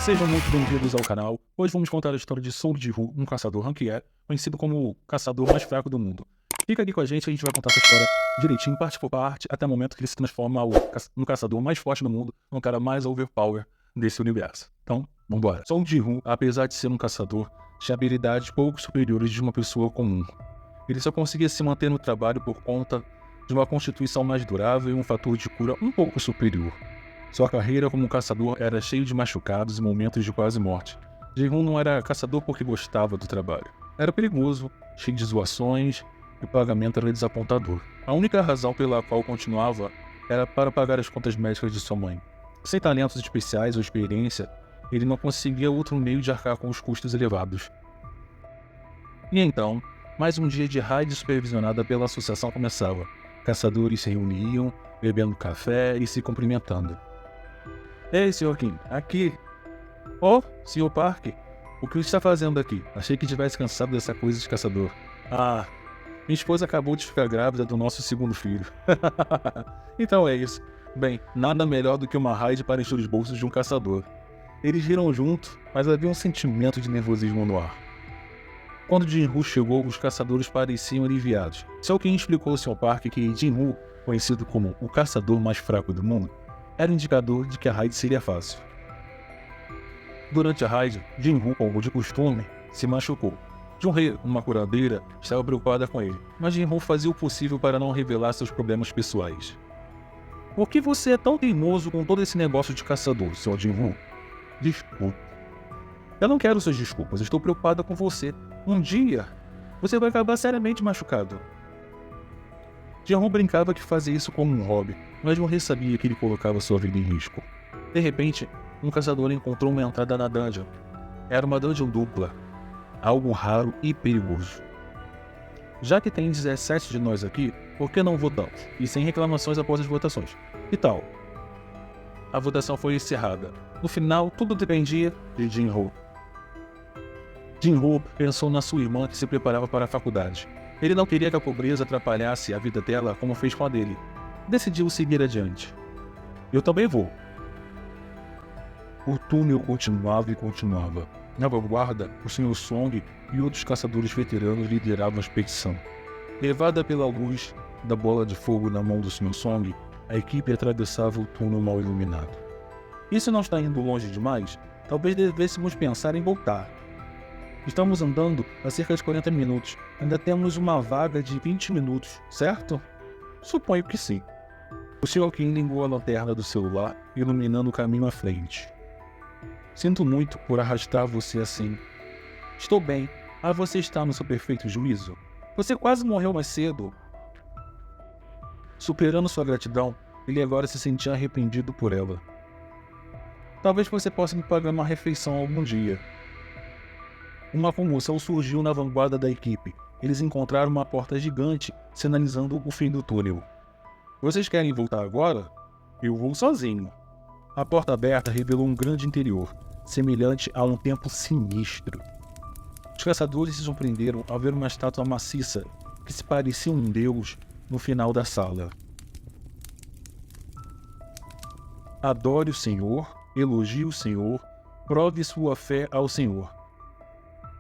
Sejam muito bem-vindos ao canal. Hoje vamos contar a história de Song Ji-Woo, um caçador rank-E, conhecido como o caçador mais fraco do mundo. Fica aqui com a gente gente vai contar essa história direitinho, parte por parte, até o momento que ele se transforma no caçador mais forte do mundo, no cara mais overpower desse universo. Então, vambora. Song Ji-Woo, apesar de ser um caçador, tinha habilidades pouco superiores de uma pessoa comum. Ele só conseguia se manter no trabalho por conta de uma constituição mais durável e um fator de cura um pouco superior. Sua carreira como caçador era cheia de machucados e momentos de quase morte. Ji-Woo não era caçador porque gostava do trabalho. Era perigoso, cheio de zoações e o pagamento era desapontador. A única razão pela qual continuava era para pagar as contas médicas de sua mãe. Sem talentos especiais ou experiência, ele não conseguia outro meio de arcar com os custos elevados. E então, mais um dia de raid supervisionada pela associação começava. Caçadores se reuniam, bebendo café e se cumprimentando. Ei, Sr. Kim, aqui. Oh, Sr. Park, o que você está fazendo aqui? Achei que tivesse cansado dessa coisa de caçador. Ah, minha esposa acabou de ficar grávida do nosso segundo filho. Então é isso. Bem, nada melhor do que uma raid para encher os bolsos de um caçador. Eles riram junto, mas havia um sentimento de nervosismo no ar. Quando Ji-Woo chegou, os caçadores pareciam aliviados. Só quem explicou ao Sr. Park que Ji-Woo, conhecido como o caçador mais fraco do mundo, era um indicador de que a raid seria fácil. Durante a raid, Ji-Woo, como de costume, se machucou. Jun-hee, uma curadeira, estava preocupada com ele, mas Ji-Woo fazia o possível para não revelar seus problemas pessoais. Por que você é tão teimoso com todo esse negócio de caçador, Sr. Ji-Woo? Desculpe. Eu não quero suas desculpas, estou preocupada com você. Um dia, você vai acabar seriamente machucado. Ji-Woo brincava que fazia isso como um hobby, mas Jun-hee sabia que ele colocava sua vida em risco. De repente, um caçador encontrou uma entrada na dungeon. Era uma dungeon dupla, algo raro e perigoso. Já que tem 17 de nós aqui, por que não votamos? E sem reclamações após as votações. E tal? A votação foi encerrada. No final, tudo dependia de Ji-Woo. Ji-Woo pensou na sua irmã que se preparava para a faculdade. Ele não queria que a pobreza atrapalhasse a vida dela como fez com a dele. Decidiu seguir adiante. Eu também vou. O túnel continuava e continuava. Na vanguarda, o Sr. Song e outros caçadores veteranos lideravam a expedição. Levada pela luz da bola de fogo na mão do Sr. Song, a equipe atravessava o túnel mal iluminado. Isso não está indo longe demais? Talvez devêssemos pensar em voltar. Estamos andando há cerca de 40 minutos. Ainda temos uma vaga de 20 minutos, certo? Suponho que sim. O Sr. Kim ligou a lanterna do celular, iluminando o caminho à frente. Sinto muito por arrastar você assim. Estou bem, mas você está no seu perfeito juízo? Você quase morreu mais cedo. Superando sua gratidão, ele agora se sentia arrependido por ela. Talvez você possa me pagar uma refeição algum dia. Uma comoção surgiu na vanguarda da equipe. Eles encontraram uma porta gigante, sinalizando o fim do túnel. Vocês querem voltar agora? Eu vou sozinho. A porta aberta revelou um grande interior, semelhante a um templo sinistro. Os caçadores se surpreenderam ao ver uma estátua maciça, que se parecia um deus, no final da sala. Adore o Senhor, elogie o Senhor, prove sua fé ao Senhor.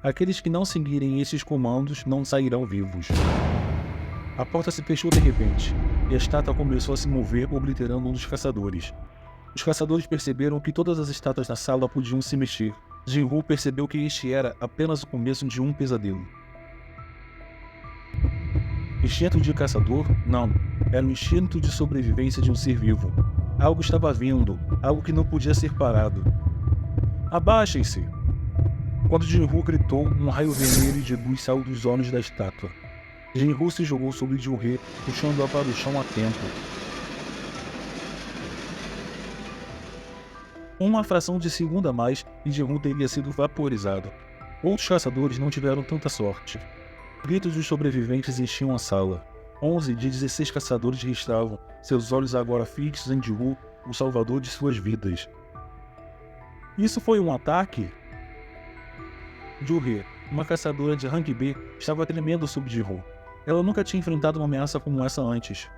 Aqueles que não seguirem esses comandos não sairão vivos. A porta se fechou de repente, e a estátua começou a se mover, obliterando um dos caçadores. Os caçadores perceberam que todas as estátuas na sala podiam se mexer. Ji-Woo percebeu que este era apenas o começo de um pesadelo. Instinto de caçador? Não. Era o instinto de sobrevivência de um ser vivo. Algo estava vindo, algo que não podia ser parado. Abaixem-se! Quando Ji-Woo gritou, um raio vermelho de luz saiu dos olhos da estátua. Ji-Woo se jogou sobre Jun-hee, puxando-a para o chão a tempo. Uma fração de segundo a mais e Ji-Woo teria sido vaporizado. Outros caçadores não tiveram tanta sorte. Gritos dos sobreviventes enchiam a sala. 11 de 16 caçadores registravam, seus olhos agora fixos em Ji-Woo, o salvador de suas vidas. Isso foi um ataque? Jun-hee, uma caçadora de rank B, estava tremendo sob Ji-Woo. Ela nunca tinha enfrentado uma ameaça como essa antes.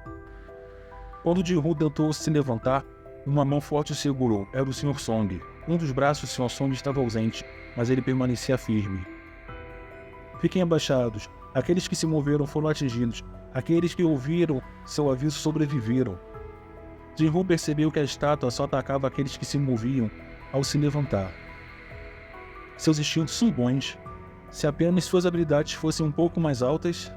Quando Ji-Woo tentou se levantar, uma mão forte o segurou. Era o Sr. Song. Um dos braços de Sr. Song estava ausente, mas ele permanecia firme. Fiquem abaixados. Aqueles que se moveram foram atingidos. Aqueles que ouviram seu aviso sobreviveram. Jin-Woo percebeu que a estátua só atacava aqueles que se moviam ao se levantar. Seus instintos são bons. Se apenas suas habilidades fossem um pouco mais altas...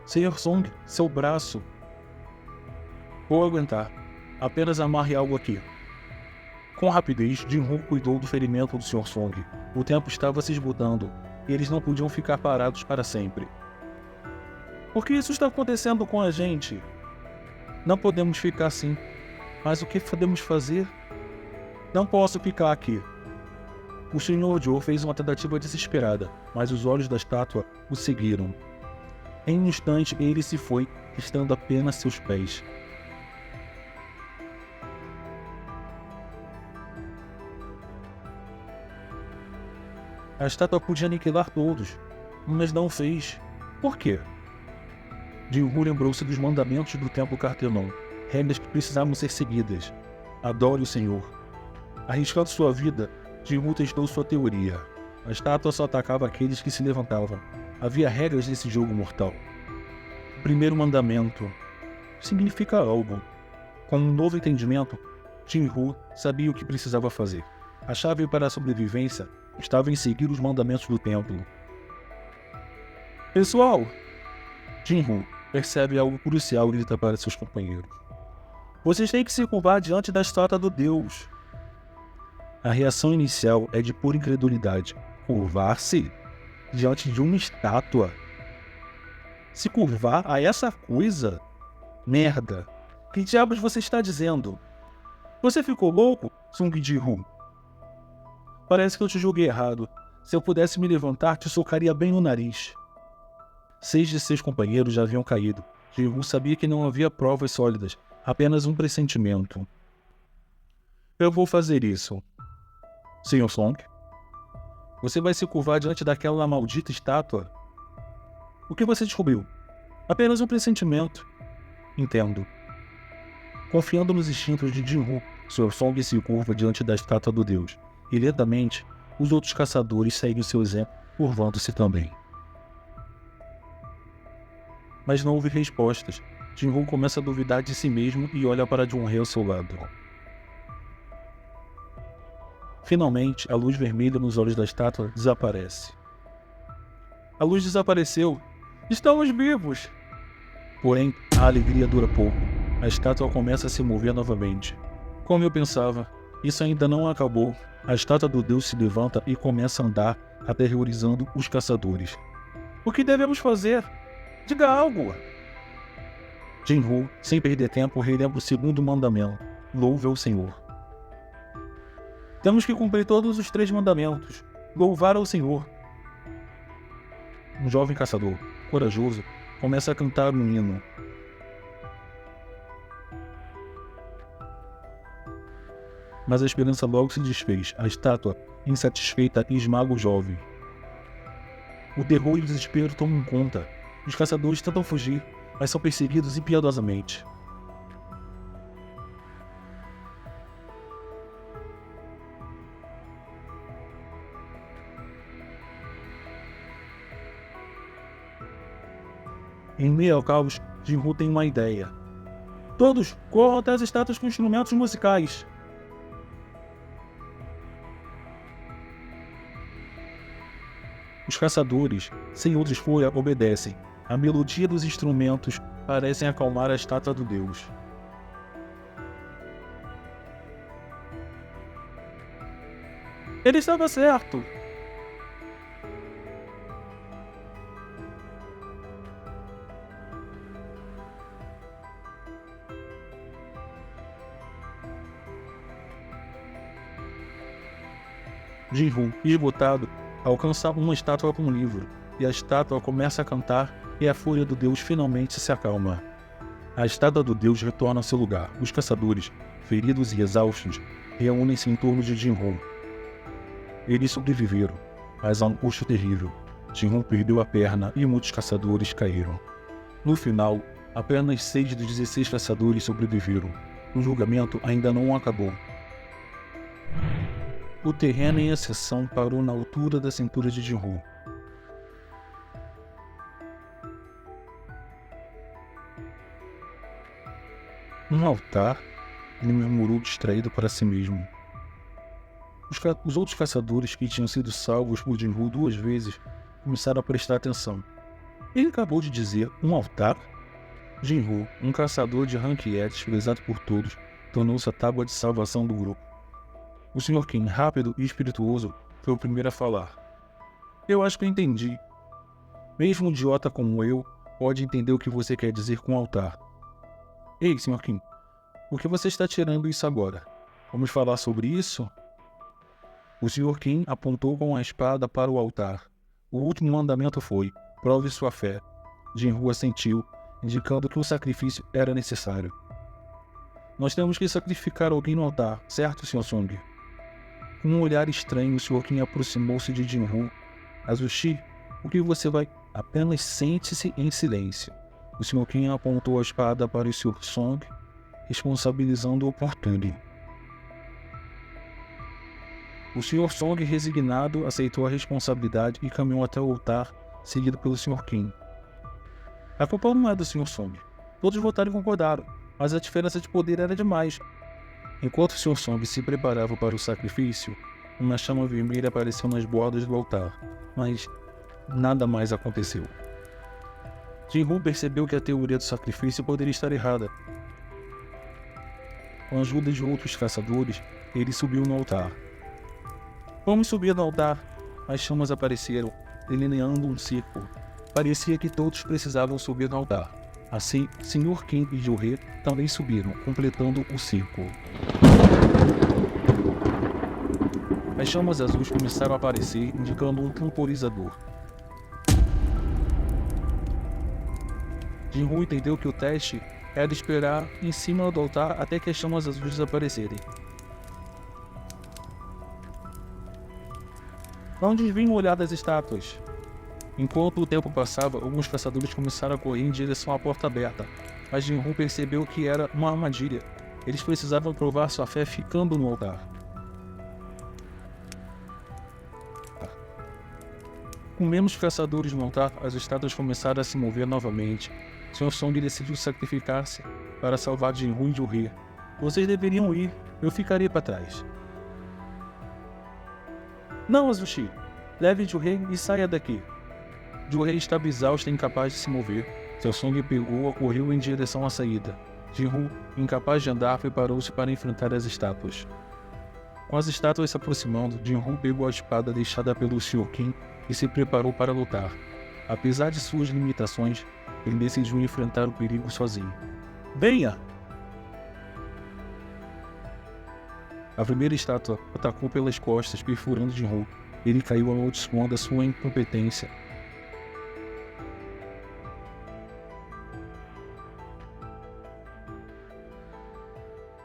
Sr. Song, seu braço. Vou aguentar. Apenas amarre algo aqui. Com rapidez, Jin-Woo cuidou do ferimento do Sr. Song. O tempo estava se esgotando, e eles não podiam ficar parados para sempre. Por que isso está acontecendo com a gente? Não podemos ficar assim. Mas o que podemos fazer? Não posso ficar aqui. O Sr. Joe fez uma tentativa desesperada, mas os olhos da estátua o seguiram. Em um instante, ele se foi, restando apenas seus pés. A estátua podia aniquilar todos, mas não fez. Por quê? Jin-Woo lembrou-se dos mandamentos do Templo Cartenon, regras que precisavam ser seguidas. Adore o Senhor. Arriscando sua vida, Jin-Woo testou sua teoria. A estátua só atacava aqueles que se levantavam. Havia regras nesse jogo mortal. O primeiro mandamento significa algo. Com um novo entendimento, Jin-Woo sabia o que precisava fazer. A chave para a sobrevivência estava em seguir os mandamentos do templo. Pessoal! Jin-Woo percebe algo crucial e grita para seus companheiros. Vocês têm que se curvar diante da estátua do Deus. A reação inicial é de pura incredulidade. Curvar-se diante de uma estátua? Se curvar a essa coisa? Merda! Que diabos você está dizendo? Você ficou louco, Sung Ji-Woo? Parece que eu te julguei errado. Se eu pudesse me levantar, te socaria bem no nariz. 6 de seus companheiros já haviam caído. Jin-Woo sabia que não havia provas sólidas, apenas um pressentimento. Eu vou fazer isso. Sr. Song? Você vai se curvar diante daquela maldita estátua? O que você descobriu? Apenas um pressentimento. Entendo. Confiando nos instintos de Jin-Woo, Sr. Song se curva diante da estátua do Deus. E lentamente, os outros caçadores seguem o seu exemplo, curvando-se também. Mas não houve respostas. Jin-Woo começa a duvidar de si mesmo e olha para Jun-Hee ao seu lado. Finalmente, a luz vermelha nos olhos da estátua desaparece. A luz desapareceu. Estamos vivos! Porém, a alegria dura pouco. A estátua começa a se mover novamente. Como eu pensava, isso ainda não acabou. A estátua do Deus se levanta e começa a andar, aterrorizando os caçadores. O que devemos fazer? Diga algo! Jin-Woo, sem perder tempo, relembra o segundo mandamento. Louve ao Senhor. Temos que cumprir todos os 3 mandamentos. Louvar ao Senhor. Um jovem caçador, corajoso, começa a cantar um hino. Mas a esperança logo se desfez. A estátua, insatisfeita, esmaga o jovem. O terror e o desespero tomam conta. Os caçadores tentam fugir, mas são perseguidos impiedosamente. Em meio ao caos, Jin-Woo tem uma ideia. Todos corram até as estátuas com instrumentos musicais. Os caçadores, sem outra escolha, obedecem. A melodia dos instrumentos parece acalmar a estátua do Deus. Ele estava certo! Jin-Woo, esgotado, alcança uma estátua com um livro, e a estátua começa a cantar e a fúria do Deus finalmente se acalma. A estátua do Deus retorna ao seu lugar. Os caçadores, feridos e exaustos, reúnem-se em torno de Jin-Woo. Eles sobreviveram, mas a um custo terrível. Jin-Woo perdeu a perna e muitos caçadores caíram. No final, apenas 6 dos 16 caçadores sobreviveram. O julgamento ainda não acabou. O terreno em exceção parou na altura da cintura de Jinru. Um altar? Ele murmurou distraído para si mesmo. Os outros caçadores que tinham sido salvos por Jinru 2 vezes começaram a prestar atenção. Ele acabou de dizer um altar? Jinru, um caçador de ranqueete desprezado por todos, tornou-se a tábua de salvação do grupo. O Sr. Qin, rápido e espirituoso, foi o primeiro a falar. Eu acho que eu entendi. Mesmo um idiota como eu pode entender o que você quer dizer com altar. Ei, Sr. Qin, por que você está tirando isso agora? Vamos falar sobre isso? O Sr. Qin apontou com a espada para o altar. O último mandamento foi: prove sua fé. Jinru assentiu, indicando que o sacrifício era necessário. Nós temos que sacrificar alguém no altar, certo, Sr. Song? Com um olhar estranho, o Sr. Qin aproximou-se de Jinru. Azuchi, o que você vai? Apenas sente-se em silêncio. O Sr. Qin apontou a espada para o Sr. Song, responsabilizando-o por tudo. O Sr. Song, resignado, aceitou a responsabilidade e caminhou até o altar, seguido pelo Sr. Qin. A culpa não é do Sr. Song. Todos votaram e concordaram, mas a diferença de poder era demais. Enquanto o Sr. Song se preparava para o sacrifício, uma chama vermelha apareceu nas bordas do altar, mas nada mais aconteceu. Jinru percebeu que a teoria do sacrifício poderia estar errada. Com a ajuda de outros caçadores, ele subiu no altar. Vamos subir no altar. As chamas apareceram, delineando um círculo. Parecia que todos precisavam subir no altar. Assim, Sr. Qin e Jorê também subiram, completando o círculo. As chamas azuis começaram a aparecer, indicando um temporizador. Jinru entendeu que o teste era esperar em cima do altar até que as chamas azuis desaparecerem. Não desviem o olhar das estátuas. Enquanto o tempo passava, alguns caçadores começaram a correr em direção à porta aberta, mas Jinru percebeu que era uma armadilha. Eles precisavam provar sua fé ficando no altar. Com menos caçadores no altar, as estátuas começaram a se mover novamente. Sr. Song decidiu sacrificar-se para salvar Jinru e Jorê. Vocês deveriam ir, eu ficarei para trás. Não, Azuchi, leve Jorê e saia daqui. Jorê estava exausto e incapaz de se mover. Sr. Song pegou-a e correu em direção à saída. Jinru, incapaz de andar, preparou-se para enfrentar as estátuas. Com as estátuas se aproximando, Jinru pegou a espada deixada pelo Sr. Qin e se preparou para lutar. Apesar de suas limitações, ele decidiu enfrentar o perigo sozinho. Venha! A primeira estátua atacou pelas costas, perfurando Jinru. Ele caiu amaldiçoando a sua incompetência.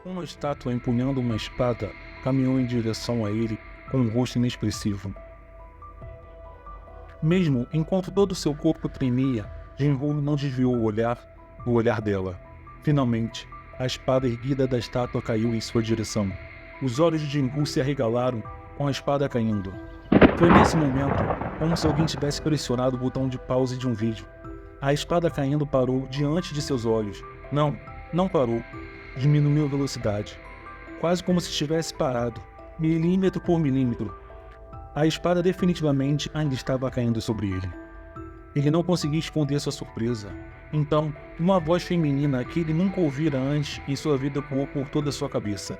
Uma estátua empunhando uma espada caminhou em direção a ele com um rosto inexpressivo. Mesmo enquanto todo seu corpo tremia, Jinru não desviou o olhar do olhar dela. Finalmente, a espada erguida da estátua caiu em sua direção. Os olhos de Jinru se arregalaram com a espada caindo. Foi nesse momento, como se alguém tivesse pressionado o botão de pause de um vídeo. A espada caindo parou diante de seus olhos. Não parou. Diminuiu a velocidade. Quase como se estivesse parado, milímetro por milímetro. A espada definitivamente ainda estava caindo sobre ele. Ele não conseguia esconder sua surpresa. Então, uma voz feminina que ele nunca ouvira antes em sua vida voou por toda a sua cabeça.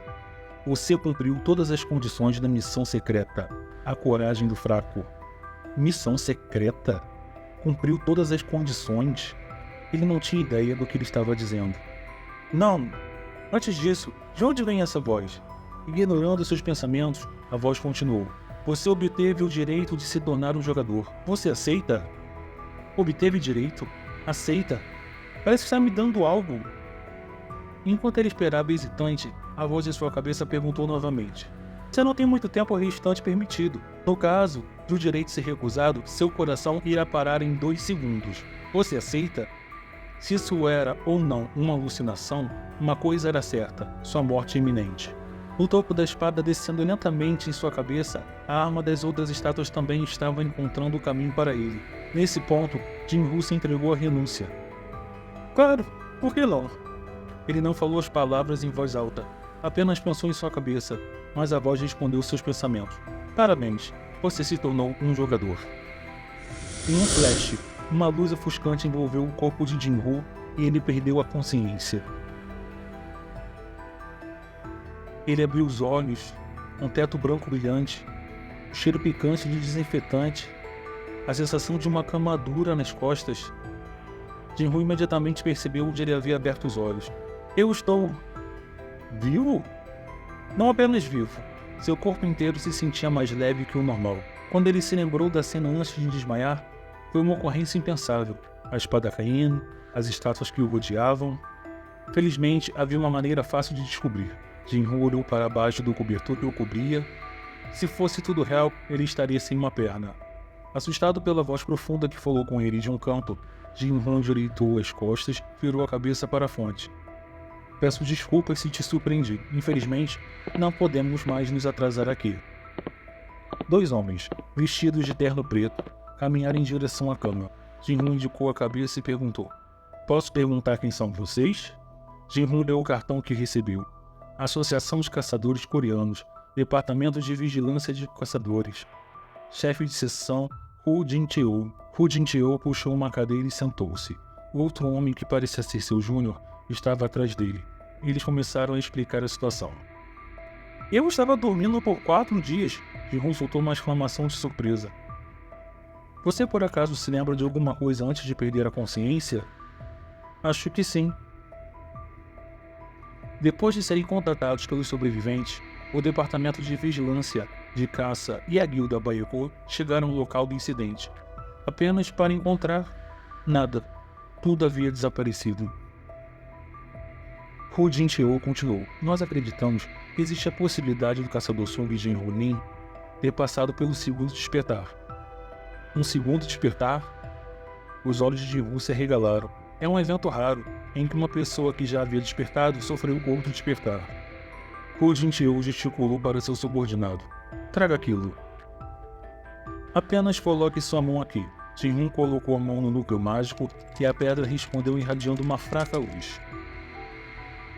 Você cumpriu todas as condições da missão secreta. A coragem do fraco. Missão secreta? Cumpriu todas as condições? Ele não tinha ideia do que ele estava dizendo. Não! Antes disso, de onde vem essa voz? Ignorando seus pensamentos, a voz continuou. Você obteve o direito de se tornar um jogador. Você aceita? Obteve direito? Aceita? Parece que está me dando algo. Enquanto ele esperava hesitante, a voz em sua cabeça perguntou novamente. Você não tem muito tempo restante permitido. No caso de o direito ser recusado, seu coração irá parar em 2 segundos. Você aceita? Se isso era ou não uma alucinação, uma coisa era certa, sua morte iminente. O topo da espada descendo lentamente em sua cabeça, a arma das outras estátuas também estava encontrando o caminho para ele. Nesse ponto, Jinru se entregou à renúncia. Claro, por que não? Ele não falou as palavras em voz alta, apenas pensou em sua cabeça, mas a voz respondeu seus pensamentos. Parabéns, você se tornou um jogador. Em um flash, uma luz ofuscante envolveu o corpo de Jinru e ele perdeu a consciência. Ele abriu os olhos, um teto branco brilhante, o cheiro picante de desinfetante, a sensação de uma queimadura nas costas. Jinru imediatamente percebeu onde ele havia aberto os olhos. Eu estou... vivo? Não apenas vivo. Seu corpo inteiro se sentia mais leve que o normal. Quando ele se lembrou da cena antes de desmaiar, foi uma ocorrência impensável. A espada caindo, as estátuas que o rodeavam. Felizmente, havia uma maneira fácil de descobrir. Jinru olhou para baixo do cobertor que o cobria. Se fosse tudo real, ele estaria sem uma perna. Assustado pela voz profunda que falou com ele de um canto, Jinru endireitou as costas e virou a cabeça para a fonte. Peço desculpas se te surpreendi. Infelizmente, não podemos mais nos atrasar aqui. Dois homens, vestidos de terno preto, caminharam em direção à cama. Jinru indicou a cabeça e perguntou. Posso perguntar quem são vocês? Jinru leu o cartão que recebeu. Associação de Caçadores Coreanos, Departamento de Vigilância de Caçadores. Chefe de seção, Hu Jin-cheo. Hu Jin-cheo puxou uma cadeira e sentou-se. O outro homem, que parecia ser seu júnior, estava atrás dele. Eles começaram a explicar a situação. Eu estava dormindo por 4 dias. Jinru soltou uma exclamação de surpresa. Você por acaso se lembra de alguma coisa antes de perder a consciência? Acho que sim. Depois de serem contratados pelos sobreviventes, o Departamento de Vigilância de Caça e a Guilda Baikou chegaram ao local do incidente. Apenas para encontrar nada. Tudo havia desaparecido. Hu Jin-cheo continuou. Nós acreditamos que existe a possibilidade do caçador Song Jinru-nin ter passado pelo segundo despertar. Um segundo despertar? Os olhos de Jinru se arregalaram. É um evento raro, em que uma pessoa que já havia despertado sofreu outro despertar. Hu Jin-cheo gesticulou para seu subordinado. Traga aquilo. Apenas coloque sua mão aqui. Jinru colocou a mão no núcleo mágico e a pedra respondeu irradiando uma fraca luz.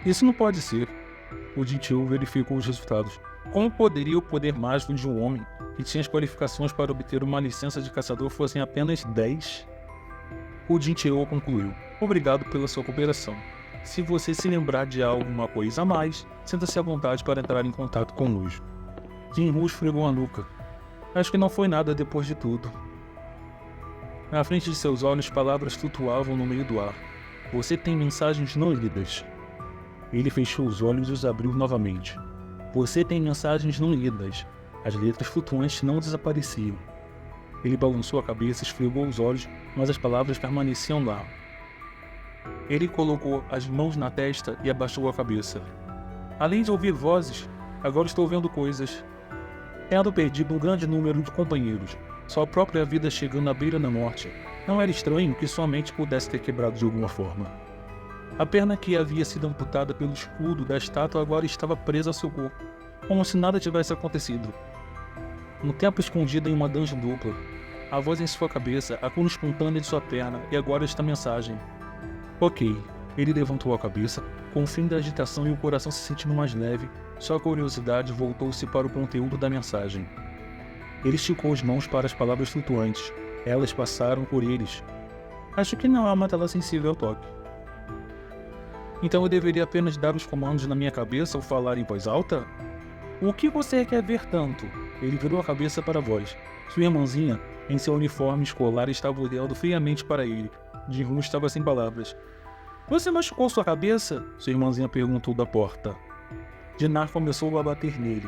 Isso não pode ser. Hu Jin-cheo verificou os resultados. Como poderia o poder mágico de um homem que tinha as qualificações para obter uma licença de caçador fossem apenas 10? Hu Jin-cheo concluiu. Obrigado pela sua cooperação. Se você se lembrar de alguma coisa a mais, sinta-se à vontade para entrar em contato conosco. Jinru esfregou a nuca. Acho que não foi nada depois de tudo. Na frente de seus olhos, palavras flutuavam no meio do ar. Você tem mensagens não lidas. Ele fechou os olhos e os abriu novamente. Você tem mensagens não lidas. As letras flutuantes não desapareciam. Ele balançou a cabeça, esfregou os olhos, mas as palavras permaneciam lá. Ele colocou as mãos na testa e abaixou a cabeça. Além de ouvir vozes, agora estou vendo coisas. Tendo perdido um grande número de companheiros, sua própria vida chegando à beira da morte, não era estranho que sua mente pudesse ter quebrado de alguma forma. A perna que havia sido amputada pelo escudo da estátua agora estava presa ao seu corpo, como se nada tivesse acontecido. Um tempo escondido em uma dungeon dupla, a voz em sua cabeça, a cura espontânea de sua perna e agora esta mensagem. Ok, ele levantou a cabeça, com o fim da agitação e o coração se sentindo mais leve, sua curiosidade voltou-se para o conteúdo da mensagem. Ele esticou as mãos para as palavras flutuantes, elas passaram por eles. Acho que não há uma tela sensível ao toque. Então eu deveria apenas dar os comandos na minha cabeça ou falar em voz alta? O que você quer ver tanto? Ele virou a cabeça para a voz. Sua irmãzinha, em seu uniforme escolar, estava olhando friamente para ele. Jinru estava sem palavras. Você machucou sua cabeça? Sua irmãzinha perguntou da porta. Dinar começou a bater nele.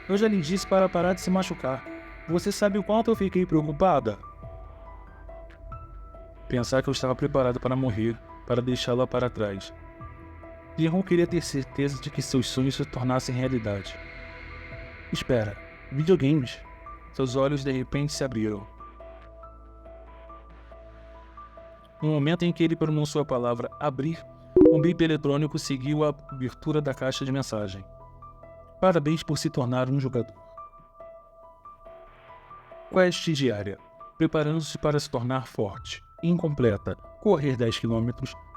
Eu já lhe disse para parar de se machucar. Você sabe o quanto eu fiquei preocupada? Pensar que eu estava preparado para morrer, para deixá-la para trás. Jinru queria ter certeza de que seus sonhos se tornassem realidade. Espera, videogames? Seus olhos de repente se abriram. No momento em que ele pronunciou a palavra abrir, um bip eletrônico seguiu a abertura da caixa de mensagem. Parabéns por se tornar um jogador. Quest diária. Preparando-se para se tornar forte. Incompleta. Correr 10 km,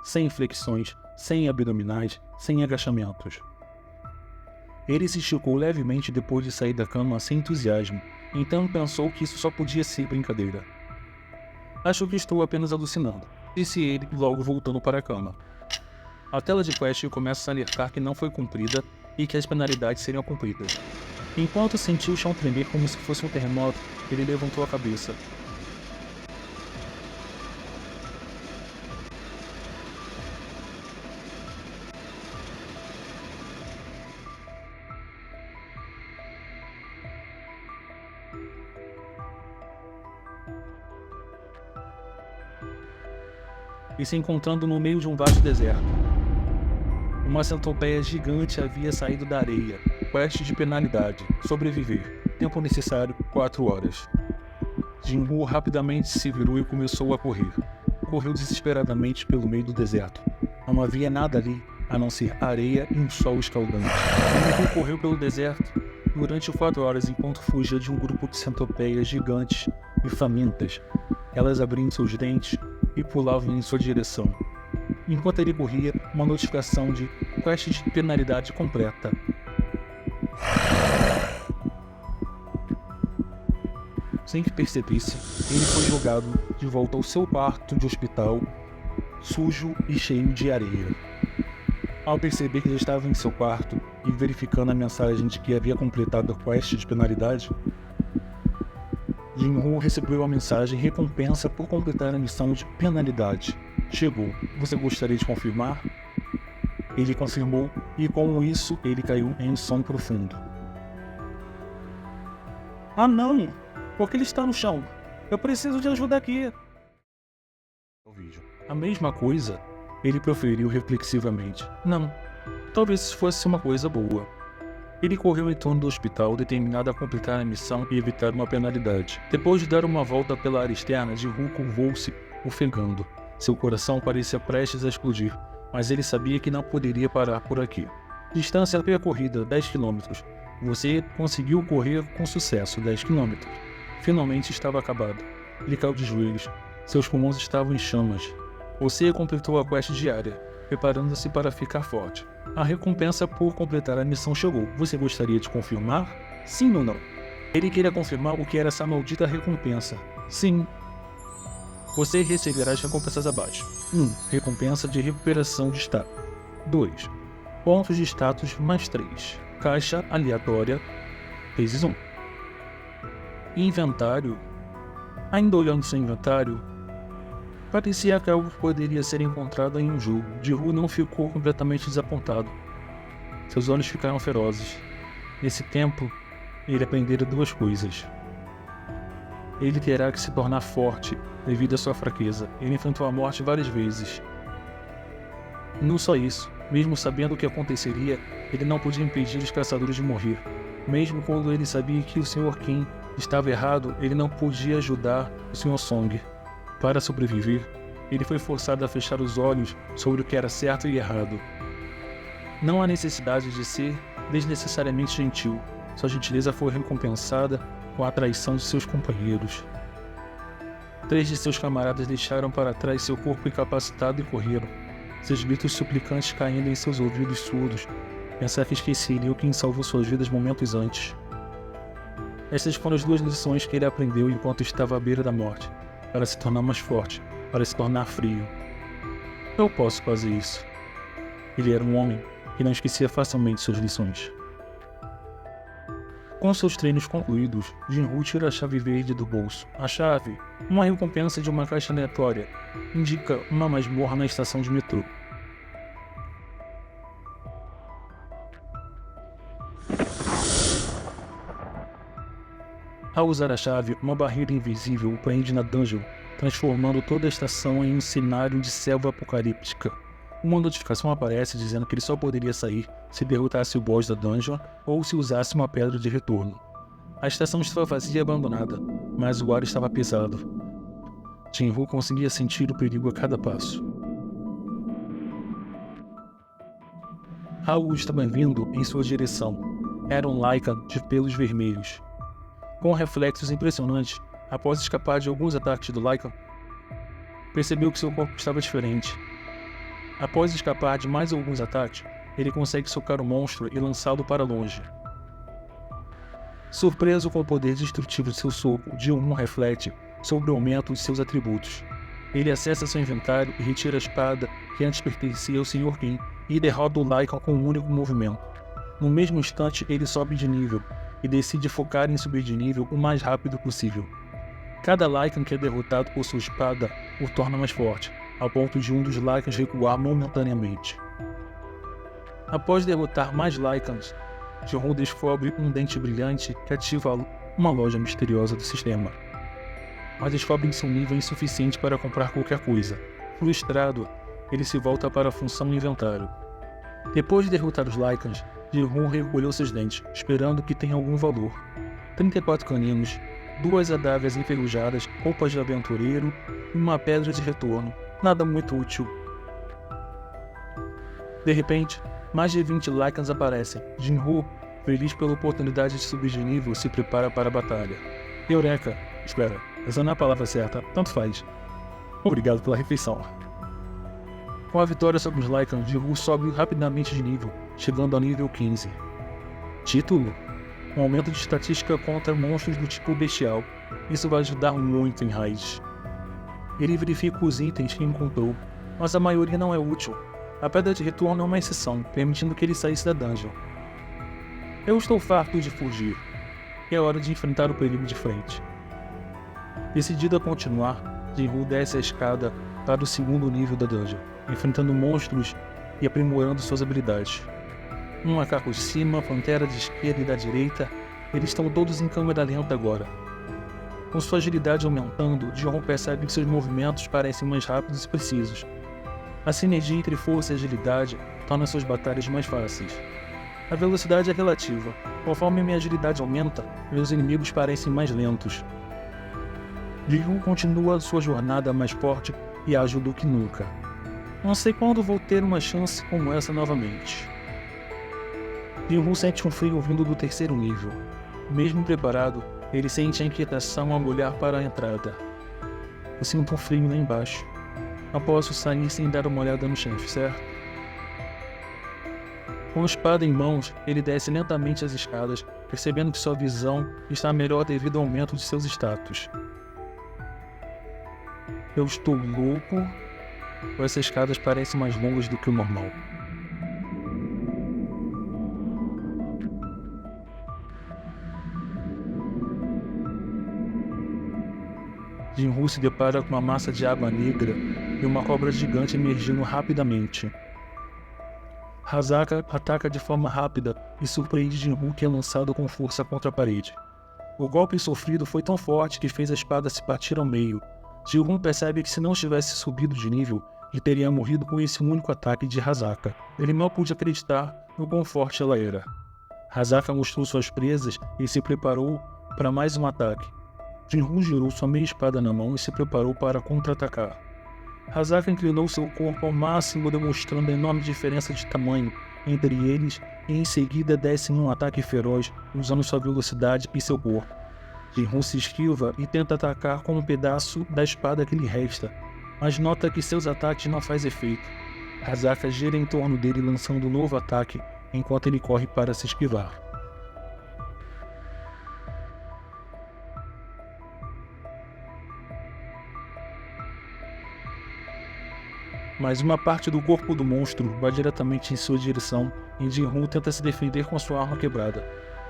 sem flexões, sem abdominais, sem agachamentos. Ele se esticou levemente depois de sair da cama sem entusiasmo, então pensou que isso só podia ser brincadeira. Acho que estou apenas alucinando, disse ele logo voltando para a cama. A tela de quest começa a alertar que não foi cumprida e que as penalidades seriam cumpridas. Enquanto sentiu o chão tremer como se fosse um terremoto, ele levantou a cabeça. E se encontrando no meio de um vasto deserto. Uma centopeia gigante havia saído da areia. Quest de penalidade. Sobreviver. Tempo necessário, 4 horas. Jinwoo rapidamente se virou e começou a correr. Correu desesperadamente pelo meio do deserto. Não havia nada ali, a não ser areia e um sol escaldante. Jinwoo correu pelo deserto durante 4 horas enquanto fugia de um grupo de centopeias gigantes e famintas. Elas abriam seus dentes e pulavam em sua direção. Enquanto ele corria, uma notificação de quest de penalidade completa. Sem que percebesse, ele foi jogado de volta ao seu quarto de hospital, sujo e cheio de areia. Ao perceber que já estava em seu quarto e verificando a mensagem de que havia completado a quest de penalidade, Jinwoo recebeu a mensagem recompensa por completar a missão de penalidade. Chegou. Você gostaria de confirmar? Ele confirmou e com isso ele caiu em um sono profundo. Ah não! Por que ele está no chão? Eu preciso de ajuda aqui! A mesma coisa, ele proferiu reflexivamente. Não, talvez isso fosse uma coisa boa. Ele correu em torno do hospital, determinado a completar a missão e evitar uma penalidade. Depois de dar uma volta pela área externa, Jinwoo curvou-se, ofegando. Seu coração parecia prestes a explodir, mas ele sabia que não poderia parar por aqui. Distância percorrida, 10 km. Você conseguiu correr com sucesso, 10 km. Finalmente estava acabado. Ele caiu de joelhos. Seus pulmões estavam em chamas. Você completou a quest diária, preparando-se para ficar forte. A recompensa por completar a missão chegou. Você gostaria de confirmar? Sim ou não? Ele queria confirmar o que era essa maldita recompensa. Sim. Você receberá as recompensas abaixo. 1. Recompensa de recuperação de status. 2. Pontos de status mais 3. Caixa aleatória vezes 1. Inventário. Ainda olhando seu inventário, parecia que algo poderia ser encontrado em um jogo. Jinwoo não ficou completamente desapontado. Seus olhos ficaram ferozes. Nesse tempo, ele aprendera 2 coisas. Ele terá que se tornar forte devido à sua fraqueza. Ele enfrentou a morte várias vezes. Não só isso, mesmo sabendo o que aconteceria, ele não podia impedir os caçadores de morrer. Mesmo quando ele sabia que o Sr. Kim estava errado, ele não podia ajudar o Sr. Song. Para sobreviver, ele foi forçado a fechar os olhos sobre o que era certo e errado. Não há necessidade de ser desnecessariamente gentil. Sua gentileza foi recompensada com a traição de seus companheiros. 3 de seus camaradas deixaram para trás seu corpo incapacitado e correram, seus gritos suplicantes caindo em seus ouvidos surdos. Pensar que esqueceria quem salvou suas vidas momentos antes. Estas foram as 2 lições que ele aprendeu enquanto estava à beira da morte. Para se tornar mais forte, para se tornar frio. Eu posso fazer isso. Ele era um homem que não esquecia facilmente suas lições. Com seus treinos concluídos, Jinwoo tira a chave verde do bolso. A chave, uma recompensa de uma caixa aleatória, indica uma masmorra na estação de metrô. Ao usar a chave, uma barreira invisível o prende na dungeon, transformando toda a estação em um cenário de selva apocalíptica. Uma notificação aparece dizendo que ele só poderia sair se derrotasse o boss da dungeon ou se usasse uma pedra de retorno. A estação estava vazia e abandonada, mas o ar estava pesado. Jinwoo conseguia sentir o perigo a cada passo. Algo estava vindo em sua direção. era um Lycan de pelos vermelhos. Com reflexos impressionantes, após escapar de alguns ataques do Lycan, percebeu que seu corpo estava diferente. Após escapar de mais alguns ataques, ele consegue socar o monstro e lançá-lo para longe. Surpreso com o poder destrutivo de seu soco, Ji-Hoon reflete sobre o aumento de seus atributos. Ele acessa seu inventário e retira a espada que antes pertencia ao Sr. Kim e derrota o Lycan com um único movimento. No mesmo instante, ele sobe de nível e decide focar em subir de nível o mais rápido possível. Cada Lycan que é derrotado por sua espada o torna mais forte, ao ponto de um dos Lycans recuar momentaneamente. Após derrotar mais Lycans, Ji-Hoon descobre um dente brilhante que ativa uma loja misteriosa do sistema. Mas descobre que seu nível é insuficiente para comprar qualquer coisa. Frustrado, ele se volta para a função inventário. Depois de derrotar os Lycans, Ji-Hoon recolheu seus dentes, esperando que tenha algum valor. 34 caninos, 2 adagas enferrujadas, roupas de aventureiro e uma pedra de retorno. Nada muito útil. De repente, mais de 20 Lycans aparecem. Jin-Woo, feliz pela oportunidade de subir de nível, se prepara para a batalha. Eureka! Espera, essa não é a palavra certa, tanto faz. Obrigado pela refeição. Com a vitória sobre os Lycans, Ji-Woo sobe rapidamente de nível, chegando ao nível 15. Título? Um aumento de estatística contra monstros do tipo bestial. Isso vai ajudar muito em Raid. Ele verifica os itens que encontrou, mas a maioria não é útil. A pedra de retorno é uma exceção, permitindo que ele saísse da dungeon. Eu estou farto de fugir. É hora de enfrentar o perigo de frente. Decidido a continuar, Ji-Woo desce a escada para o segundo nível da dungeon, enfrentando monstros e aprimorando suas habilidades. Um macaco de cima, pantera de esquerda e da direita, eles estão todos em câmera lenta agora. Com sua agilidade aumentando, Ji-Hoon percebe que seus movimentos parecem mais rápidos e precisos. A sinergia entre força e agilidade torna suas batalhas mais fáceis. A velocidade é relativa. Conforme minha agilidade aumenta, meus inimigos parecem mais lentos. Ji-Hoon continua sua jornada mais forte e ágil do que nunca. Não sei quando vou ter uma chance como essa novamente. Ji-Hoon sente um frio vindo do terceiro nível. Mesmo preparado, ele sente a inquietação ao olhar para a entrada. Eu sinto um frio lá embaixo. Não posso sair sem dar uma olhada no chefe, certo? Com a espada em mãos, ele desce lentamente as escadas, percebendo que sua visão está melhor devido ao aumento de seus status. Eu estou louco, ou essas escadas parecem mais longas do que o normal. Jin-Woo se depara com uma massa de água negra e uma cobra gigante emergindo rapidamente. Hazaka ataca de forma rápida e surpreende Jin-Woo, que é lançado com força contra a parede. O golpe sofrido foi tão forte que fez a espada se partir ao meio. Ji-Hoon percebe que se não tivesse subido de nível, ele teria morrido com esse único ataque de Hazaka. Ele mal pôde acreditar no quão forte ela era. Hazaka mostrou suas presas e se preparou para mais um ataque. Jin-Hoon girou sua meia espada na mão e se preparou para contra-atacar. Hazaka inclinou seu corpo ao máximo, demonstrando a enorme diferença de tamanho entre eles, e em seguida desce em um ataque feroz, usando sua velocidade e seu corpo. Jin-Hoon se esquiva e tenta atacar com um pedaço da espada que lhe resta, mas nota que seus ataques não fazem efeito. Hazaka gira em torno dele lançando um novo ataque, enquanto ele corre para se esquivar. Mas uma parte do corpo do monstro vai diretamente em sua direção e Jin-Hoon tenta se defender com sua arma quebrada.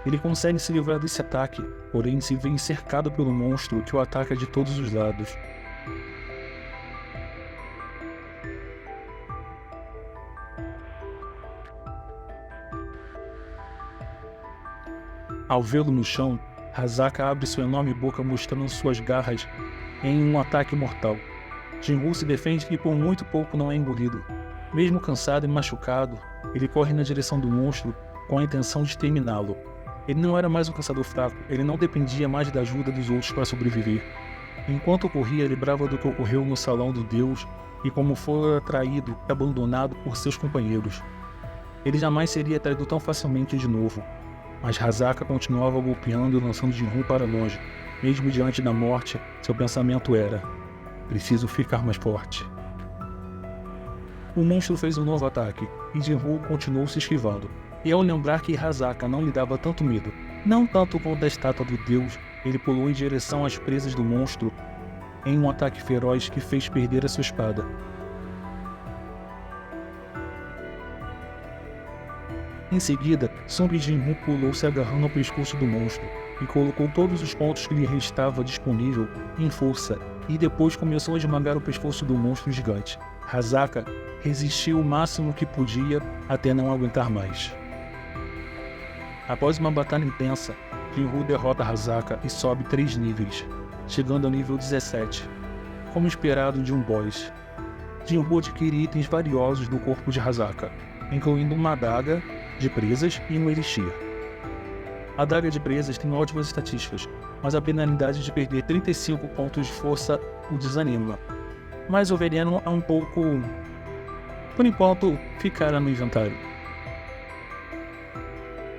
Ele consegue se livrar desse ataque, porém se vê cercado pelo monstro que o ataca de todos os lados. Ao vê-lo no chão, Hazaka abre sua enorme boca mostrando suas garras em um ataque mortal. Jin-Woo se defende e por muito pouco não é engolido. Mesmo cansado e machucado, ele corre na direção do monstro com a intenção de terminá-lo. Ele não era mais um caçador fraco, ele não dependia mais da ajuda dos outros para sobreviver. Enquanto corria, lembrava do que ocorreu no Salão do Deus e como foi traído e abandonado por seus companheiros. Ele jamais seria traído tão facilmente de novo. Mas Hazaka continuava golpeando e lançando Jinru para longe. Mesmo diante da morte, seu pensamento era: preciso ficar mais forte. O monstro fez um novo ataque, e Jinru continuou se esquivando. E ao lembrar que Hazaka não lhe dava tanto medo, não tanto quanto a estátua do deus, ele pulou em direção às presas do monstro em um ataque feroz que fez perder a sua espada. Em seguida, Song Jinru pulou se agarrando ao pescoço do monstro e colocou todos os pontos que lhe restava disponível em força e depois começou a esmagar o pescoço do monstro gigante. Hazaka resistiu o máximo que podia até não aguentar mais. Após uma batalha intensa, Jinru derrota Hazaka e sobe 3 níveis, chegando ao nível 17, como esperado de um boss. Jinru adquire itens valiosos do corpo de Hazaka, incluindo uma adaga de presas e um elixir. A adaga de presas tem ótimas estatísticas, mas a penalidade de perder 35 pontos de força o desanima. Mas o veneno é um pouco... por enquanto, ficará no inventário.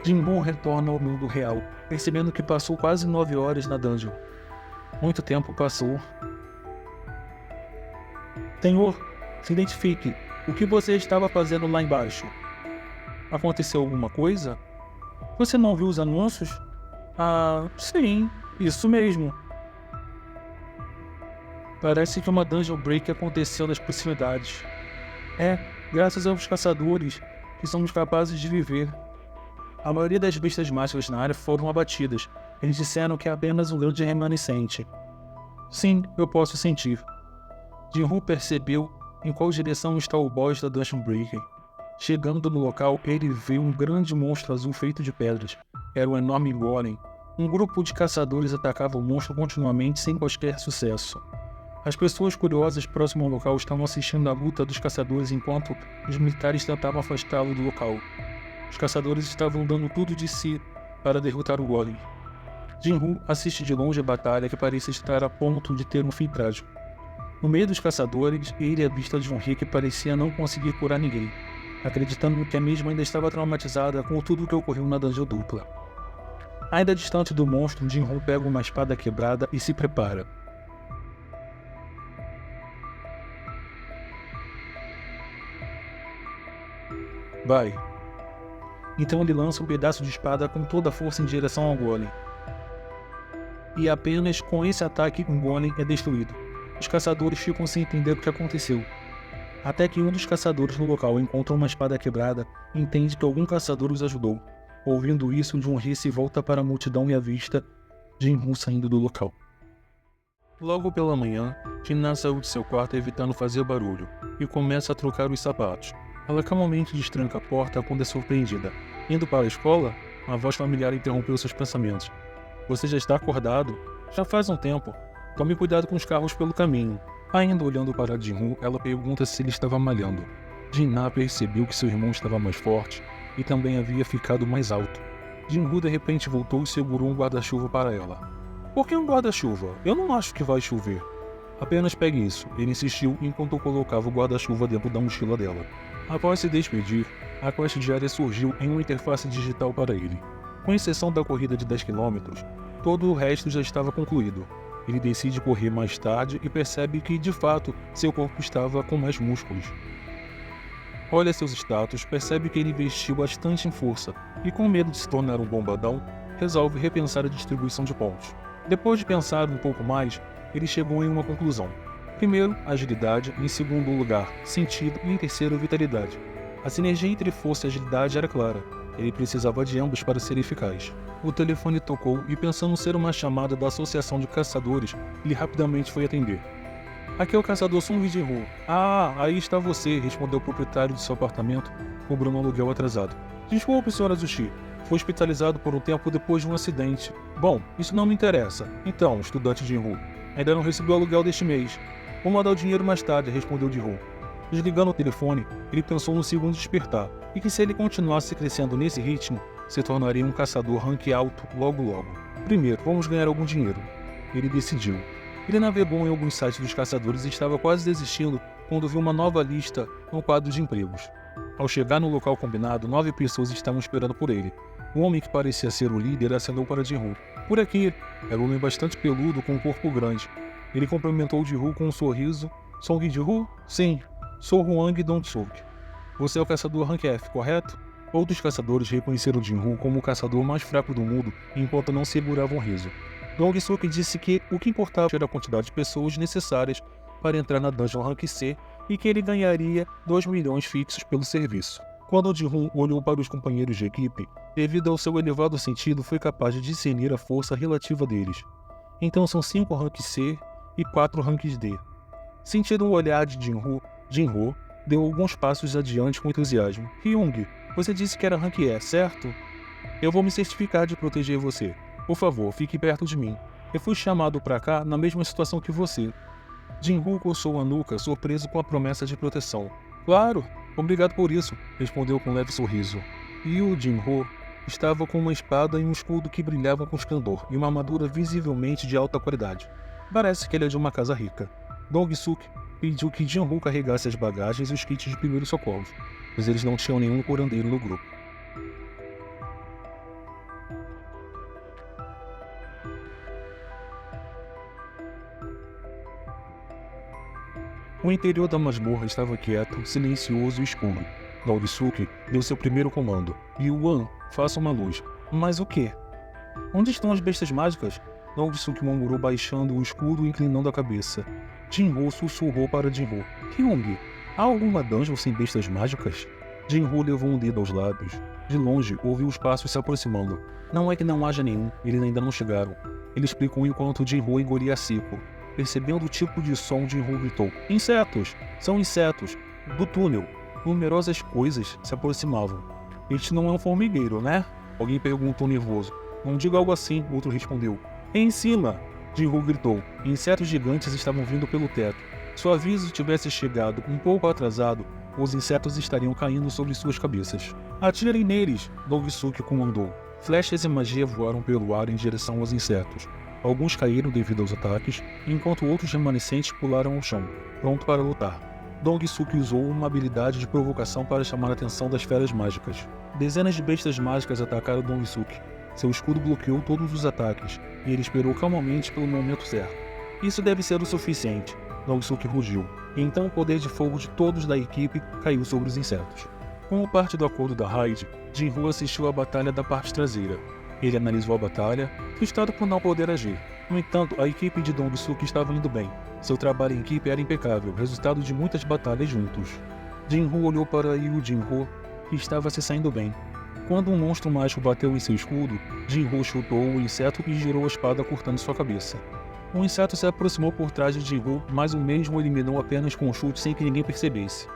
Jinru retorna ao mundo real, percebendo que passou quase 9 horas na dungeon. Muito tempo passou. Senhor, se identifique. O que você estava fazendo lá embaixo? Aconteceu alguma coisa? Você não viu os anúncios? Ah, sim, isso mesmo. Parece que uma dungeon break aconteceu nas proximidades. É, graças aos caçadores, que somos capazes de viver. A maioria das bestas mágicas na área foram abatidas. Eles disseram que é apenas um grande remanescente. Sim, eu posso sentir. Jinru percebeu em qual direção está o boss da Dungeon Breaker. Chegando no local, ele viu um grande monstro azul feito de pedras. Era um enorme golem. Um grupo de caçadores atacava o monstro continuamente sem qualquer sucesso. As pessoas curiosas próximas ao local estavam assistindo à luta dos caçadores enquanto os militares tentavam afastá-lo do local. Os caçadores estavam dando tudo de si para derrotar o golem. Jinru assiste de longe a batalha que parecia estar a ponto de ter um fim trágico. No meio dos caçadores, ele avista Junri que parecia não conseguir curar ninguém, acreditando que a mesma ainda estava traumatizada com tudo o que ocorreu na dungeon dupla. Ainda distante do monstro, Jinru pega uma espada quebrada e se prepara. Vai. Então ele lança um pedaço de espada com toda a força em direção ao golem. E apenas com esse ataque o golem é destruído. Os caçadores ficam sem entender o que aconteceu. Até que um dos caçadores no local encontra uma espada quebrada e entende que algum caçador os ajudou. Ouvindo isso, Junri se volta para a multidão e avista Jinru saindo do local. Logo pela manhã, Tina saiu de seu quarto evitando fazer barulho e começa a trocar os sapatos. Ela calmamente destranca a porta quando é surpreendida. Indo para a escola, uma voz familiar interrompeu seus pensamentos. Você já está acordado? Já faz um tempo. Tome cuidado com os carros pelo caminho. Ainda olhando para Jinru, ela pergunta se ele estava malhando. Jinna percebeu que seu irmão estava mais forte e também havia ficado mais alto. Jinru de repente voltou e segurou um guarda-chuva para ela. Por que um guarda-chuva? Eu não acho que vai chover. Apenas pegue isso, ele insistiu enquanto colocava o guarda-chuva dentro da mochila dela. Após se despedir, a quest diária surgiu em uma interface digital para ele. Com exceção da corrida de 10 km, todo o resto já estava concluído. Ele decide correr mais tarde e percebe que, de fato, seu corpo estava com mais músculos. Olha seus status, percebe que ele investiu bastante em força e, com medo de se tornar um bombadão, resolve repensar a distribuição de pontos. Depois de pensar um pouco mais, ele chegou em uma conclusão. Primeiro, agilidade, em segundo lugar, sentido e em terceiro, vitalidade. A sinergia entre força e agilidade era clara. Ele precisava de ambos para ser eficaz. O telefone tocou e, pensando ser uma chamada da Associação de Caçadores, ele rapidamente foi atender. Aqui é o caçador Song Jinru. Ah, aí está você, respondeu o proprietário de seu apartamento, cobrando um aluguel atrasado. Desculpe, Sr. Azuchi. Foi hospitalizado por um tempo depois de um acidente. Bom, isso não me interessa. Então, estudante Jinru, ainda não recebeu o aluguel deste mês. Vou mandar o dinheiro mais tarde, respondeu Jinru. Desligando o telefone, ele pensou no segundo despertar, e que se ele continuasse crescendo nesse ritmo, se tornaria um caçador rank alto logo logo. Primeiro, vamos ganhar algum dinheiro. Ele decidiu. Ele navegou em alguns sites dos caçadores e estava quase desistindo quando viu uma nova lista no quadro de empregos. Ao chegar no local combinado, 9 pessoas estavam esperando por ele. O homem que parecia ser o líder acenou para Jin-Ho. Por aqui, era um homem bastante peludo com um corpo grande. Ele cumprimentou Jin-Ho com um sorriso. Song Jin-Ho? Sim, sou Hwang Dong-suk. Você é o caçador Rank F, correto? Outros caçadores reconheceram Jin-Ho como o caçador mais fraco do mundo enquanto não seguravam riso. Dong-suk disse que o que importava era a quantidade de pessoas necessárias para entrar na Dungeon Rank C e que ele ganharia 2 milhões fixos pelo serviço. Quando Jin-Ho olhou para os companheiros de equipe, devido ao seu elevado sentido, foi capaz de discernir a força relativa deles. Então são 5 Rank C e 4 Ranks D. Sentindo o olhar de Jin-Ho, Jin-Ho deu alguns passos adiante com entusiasmo. Hyung, você disse que era Rank E, certo? Eu vou me certificar de proteger você. Por favor, fique perto de mim. Eu fui chamado para cá na mesma situação que você. Jin-Ho coçou a nuca, surpreso com a promessa de proteção. Claro, obrigado por isso, respondeu com um leve sorriso. E o Jin-Ho estava com uma espada e um escudo que brilhavam com esplendor e uma armadura visivelmente de alta qualidade. Parece que ele é de uma casa rica. Dong-suk pediu que Jin-Ho carregasse as bagagens e os kits de primeiros socorros, pois eles não tinham nenhum curandeiro no grupo. O interior da masmorra estava quieto, silencioso e escuro. Dong-suk deu seu primeiro comando. Yuan, faça uma luz. Mas o quê? Onde estão as bestas mágicas? Dong-suk murmurou baixando o escudo e inclinando a cabeça. Jin-Ho sussurrou para Jin-Ho. Hyung, há alguma dungeon sem bestas mágicas? Jin-Ho levou um dedo aos lábios. De longe, ouviu os passos se aproximando. Não é que não haja nenhum, eles ainda não chegaram. Ele explicou enquanto Jin-Ho engolia seco. Percebendo o tipo de som, Jin-Ho gritou. Insetos! São insetos! Do túnel! Numerosas coisas se aproximavam. Este não é um formigueiro, né? Alguém perguntou nervoso. Não diga algo assim, outro respondeu. Em cima! Jin-Ho gritou. Insetos gigantes estavam vindo pelo teto. Se o aviso tivesse chegado um pouco atrasado, os insetos estariam caindo sobre suas cabeças. Atirem neles! Dong-suk comandou. Flechas e magia voaram pelo ar em direção aos insetos. Alguns caíram devido aos ataques, enquanto outros remanescentes pularam ao chão, pronto para lutar. Dong-suk usou uma habilidade de provocação para chamar a atenção das feras mágicas. Dezenas de bestas mágicas atacaram Dong-suk. Seu escudo bloqueou todos os ataques, e ele esperou calmamente pelo momento certo. Isso deve ser o suficiente, Dong-suk rugiu, e então o poder de fogo de todos da equipe caiu sobre os insetos. Como parte do acordo da raid, Jin-Ho assistiu à batalha da parte traseira. Ele analisou a batalha, frustrado por não poder agir. No entanto, a equipe de Dong-suk estava indo bem. Seu trabalho em equipe era impecável, resultado de muitas batalhas juntos. Jin-Ho olhou para Yu Jin-Ho, que estava se saindo bem. Quando um monstro mágico bateu em seu escudo, Jin-Ho chutou o inseto e girou a espada cortando sua cabeça. O inseto se aproximou por trás de Jin-Ho, mas o mesmo o eliminou apenas com um chute sem que ninguém percebesse.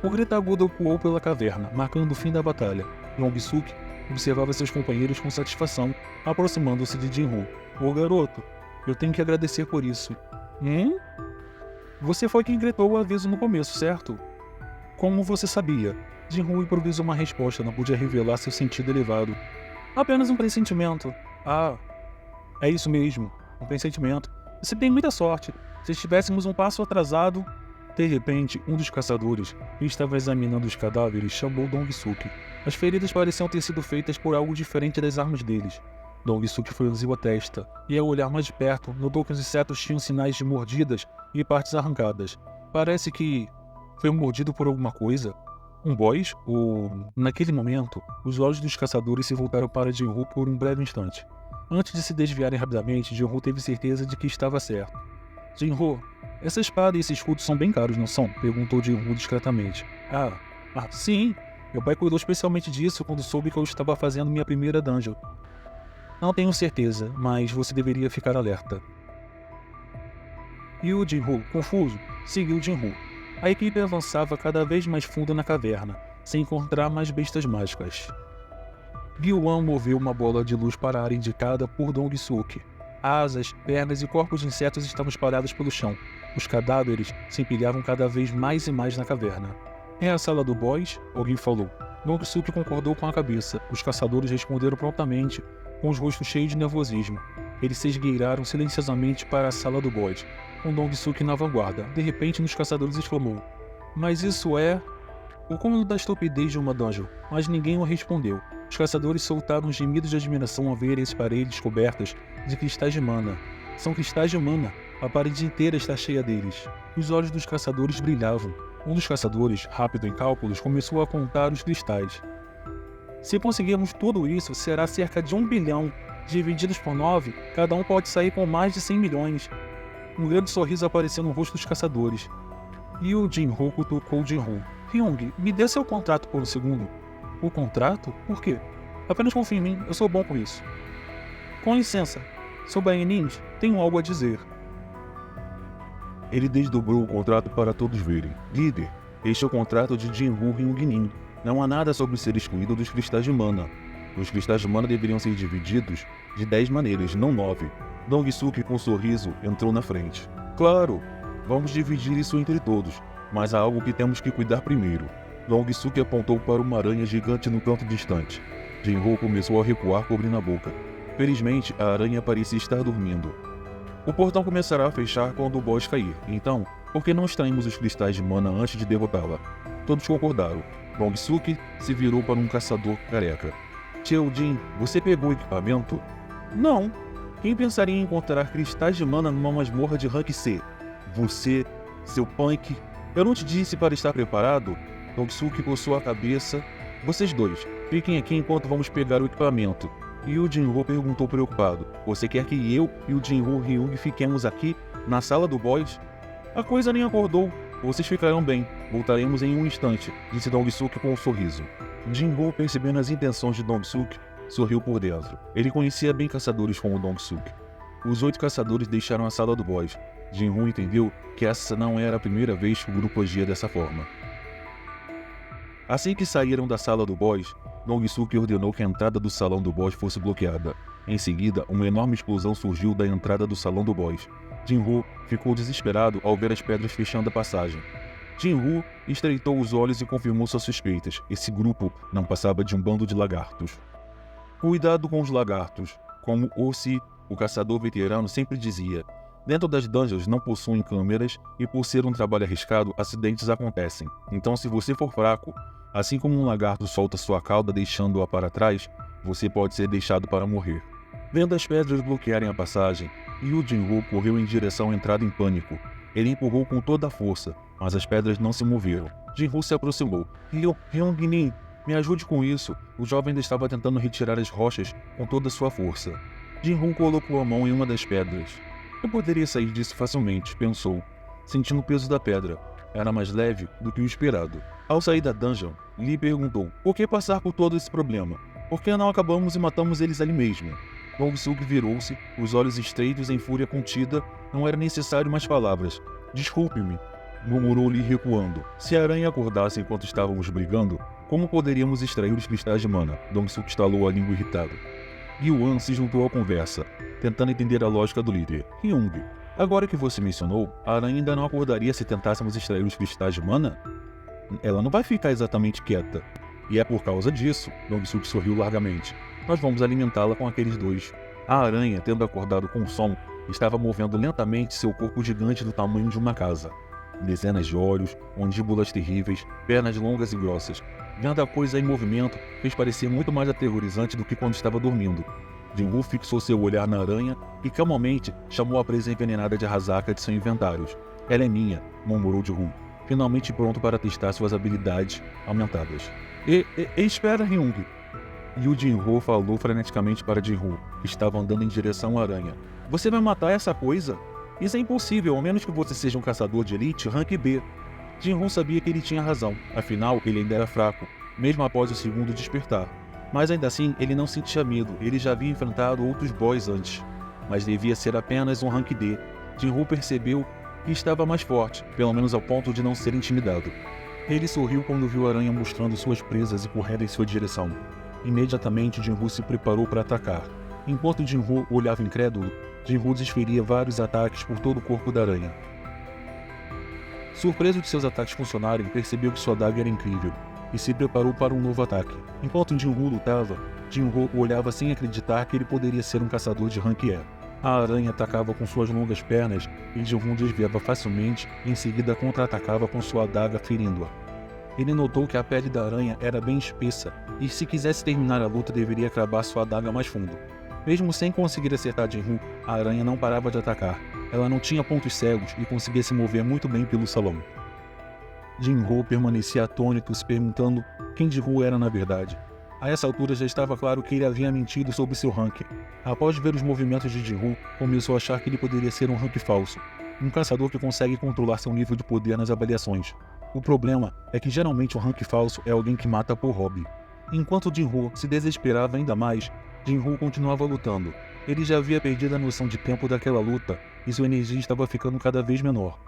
O grito agudo ecoou pela caverna, marcando o fim da batalha. Dong-suk observava seus companheiros com satisfação, aproximando-se de Jin-Ho. Ô garoto, eu tenho que agradecer por isso. Você foi quem gritou o aviso no começo, certo? Como você sabia? Jin-Ho improvisou uma resposta, não podia revelar seu sentido elevado. Apenas um pressentimento. Ah, é isso mesmo, um pressentimento. Você tem muita sorte. Se estivéssemos um passo atrasado... De repente, um dos caçadores, que estava examinando os cadáveres, chamou Dong-suk. As feridas pareciam ter sido feitas por algo diferente das armas deles. Dong-suk franziu a testa, e ao olhar mais de perto, notou que os insetos tinham sinais de mordidas e partes arrancadas. Parece que foi mordido por alguma coisa. Um boss? Ou... Naquele momento, os olhos dos caçadores se voltaram para Jin-Ho por um breve instante. Antes de se desviarem rapidamente, Jin-Ho teve certeza de que estava certo. Jin-Ho, essa espada e esse escudo são bem caros, não são? Perguntou Jin-Ho discretamente. Sim. Meu pai cuidou especialmente disso quando soube que eu estava fazendo minha primeira dungeon. Não tenho certeza, mas você deveria ficar alerta. E o Jin-Ho, confuso, seguiu Jin-Ho. A equipe avançava cada vez mais fundo na caverna, sem encontrar mais bestas mágicas. Gyu-wan moveu uma bola de luz para a área indicada por Dong-suk. Asas, pernas e corpos de insetos estavam espalhados pelo chão. Os cadáveres se empilhavam cada vez mais e mais na caverna. É a sala do boss? Alguém falou. Dong-suk concordou com a cabeça. Os caçadores responderam prontamente, com os rostos cheios de nervosismo. Eles se esgueiraram silenciosamente para a sala do boss, com Dong-suk na vanguarda. De repente, um dos caçadores exclamou. Mas isso é... o cúmulo da estupidez de uma dungeon, mas ninguém o respondeu. Os caçadores soltaram gemidos de admiração ao ver as paredes cobertas de cristais de mana. São cristais de mana. A parede inteira está cheia deles. Os olhos dos caçadores brilhavam. Um dos caçadores, rápido em cálculos, começou a contar os cristais. Se conseguirmos tudo isso, será cerca de 1 bilhão. Divididos por 9, cada um pode sair com mais de 100 milhões. Um grande sorriso apareceu no rosto dos caçadores. E o Jinho cutucou Jinho. Hyung, me dê seu contrato por um segundo. O contrato? Por quê? Apenas confie em mim, eu sou bom com isso. Com licença, sou Baenin, tenho algo a dizer. Ele desdobrou o contrato para todos verem. Líder, este é o contrato de Jinho Hyung-nin. Não há nada sobre ser excluído dos cristais de mana. Os cristais de mana deveriam ser divididos de 10 maneiras, não 9. Dong-suk, com um sorriso, entrou na frente. Claro, vamos dividir isso entre todos, mas há algo que temos que cuidar primeiro. Dong-suk apontou para uma aranha gigante no canto distante. Jinho começou a recuar, cobrindo a boca. Felizmente, a aranha parecia estar dormindo. O portão começará a fechar quando o boss cair, então, por que não extraímos os cristais de mana antes de derrotá-la? Todos concordaram. Dong-suk se virou para um caçador careca. Cheojin, você pegou o equipamento? Não. Quem pensaria em encontrar cristais de mana numa masmorra de rank C? Você, seu punk. Eu não te disse para estar preparado? Dong-suk coçou a cabeça. Vocês dois, fiquem aqui enquanto vamos pegar o equipamento. E o Jinho perguntou preocupado. Você quer que eu e o Jinho Hyung fiquemos aqui, na sala do boss? A coisa nem acordou. Vocês ficarão bem. Voltaremos em um instante, disse Dong-suk com um sorriso. Jinho, percebendo as intenções de Dong-suk, sorriu por dentro. Ele conhecia bem caçadores como Dong-suk. Os 8 caçadores deixaram a sala do boss. Jinho entendeu que essa não era a primeira vez que o grupo agia dessa forma. Assim que saíram da sala do boss, Dong-suk ordenou que a entrada do salão do boss fosse bloqueada. Em seguida, uma enorme explosão surgiu da entrada do salão do boss. Jinho ficou desesperado ao ver as pedras fechando a passagem. Jinho estreitou os olhos e confirmou suas suspeitas. Esse grupo não passava de um bando de lagartos. Cuidado com os lagartos. Como Ossi, o caçador veterano, sempre dizia. Dentro das dungeons não possuem câmeras e, por ser um trabalho arriscado, acidentes acontecem. Então, se você for fraco, assim como um lagarto solta sua cauda deixando-a para trás, você pode ser deixado para morrer. Vendo as pedras bloquearem a passagem, Yu Jinho correu em direção à entrada em pânico. Ele empurrou com toda a força, mas as pedras não se moveram. Jinho se aproximou. Hyung-nin, me ajude com isso. O jovem ainda estava tentando retirar as rochas com toda a sua força. Jinho colocou a mão em uma das pedras. Eu poderia sair disso facilmente, pensou, sentindo o peso da pedra. Era mais leve do que o esperado. Ao sair da dungeon, Lee perguntou, por que passar por todo esse problema? Por que não acabamos e matamos eles ali mesmo? Dong-suk virou-se, os olhos estreitos em fúria contida. Não era necessário mais palavras. Desculpe-me, murmurou Lee recuando. Se a aranha acordasse enquanto estávamos brigando, como poderíamos extrair os cristais de mana? Dong-suk estalou a língua irritado. Yuan se juntou à conversa, tentando entender a lógica do líder. Hyung, agora que você mencionou, a aranha ainda não acordaria se tentássemos extrair os cristais de mana? Ela não vai ficar exatamente quieta. E é por causa disso, Dong-suk sorriu largamente. Nós vamos alimentá-la com aqueles dois. A aranha, tendo acordado com o som, estava movendo lentamente seu corpo gigante do tamanho de uma casa. Dezenas de olhos, mandíbulas terríveis, pernas longas e grossas. Vendo a coisa em movimento, fez parecer muito mais aterrorizante do que quando estava dormindo. Jinho fixou seu olhar na aranha e calmamente chamou a presa envenenada de Hazaka de seu inventário. Ela é minha, murmurou Jinho, finalmente pronto para testar suas habilidades aumentadas. Espera, Hyung. E o Jinho falou freneticamente para Jinho, que estava andando em direção à aranha. Você vai matar essa coisa? Isso é impossível, ao menos que você seja um caçador de elite rank B. Jinho sabia que ele tinha razão, afinal ele ainda era fraco, mesmo após o segundo despertar. Mas ainda assim, ele não sentia medo, ele já havia enfrentado outros boss antes. Mas devia ser apenas um rank D. Jinho percebeu que estava mais forte, pelo menos ao ponto de não ser intimidado. Ele sorriu quando viu a aranha mostrando suas presas e correndo em sua direção. Imediatamente, Jinho se preparou para atacar. Enquanto Jinho olhava incrédulo, Jinho desferia vários ataques por todo o corpo da aranha. Surpreso de seus ataques funcionarem, percebeu que sua adaga era incrível e se preparou para um novo ataque. Enquanto Jinho lutava, Jinho olhava sem acreditar que ele poderia ser um caçador de rank E. A aranha atacava com suas longas pernas e Jinho desviava facilmente e em seguida contra-atacava com sua adaga, ferindo-a. Ele notou que a pele da aranha era bem espessa e se quisesse terminar a luta deveria cravar sua adaga mais fundo. Mesmo sem conseguir acertar Jinru, a aranha não parava de atacar. Ela não tinha pontos cegos e conseguia se mover muito bem pelo salão. Jinru permanecia atônito, se perguntando quem Jinru era na verdade. A essa altura já estava claro que ele havia mentido sobre seu ranking. Após ver os movimentos de Jinru, começou a achar que ele poderia ser um rank falso, um caçador que consegue controlar seu nível de poder nas avaliações. O problema é que geralmente um rank falso é alguém que mata por hobby. Enquanto Jinru se desesperava ainda mais, Jinru continuava lutando. Ele já havia perdido a noção de tempo daquela luta e sua energia estava ficando cada vez menor.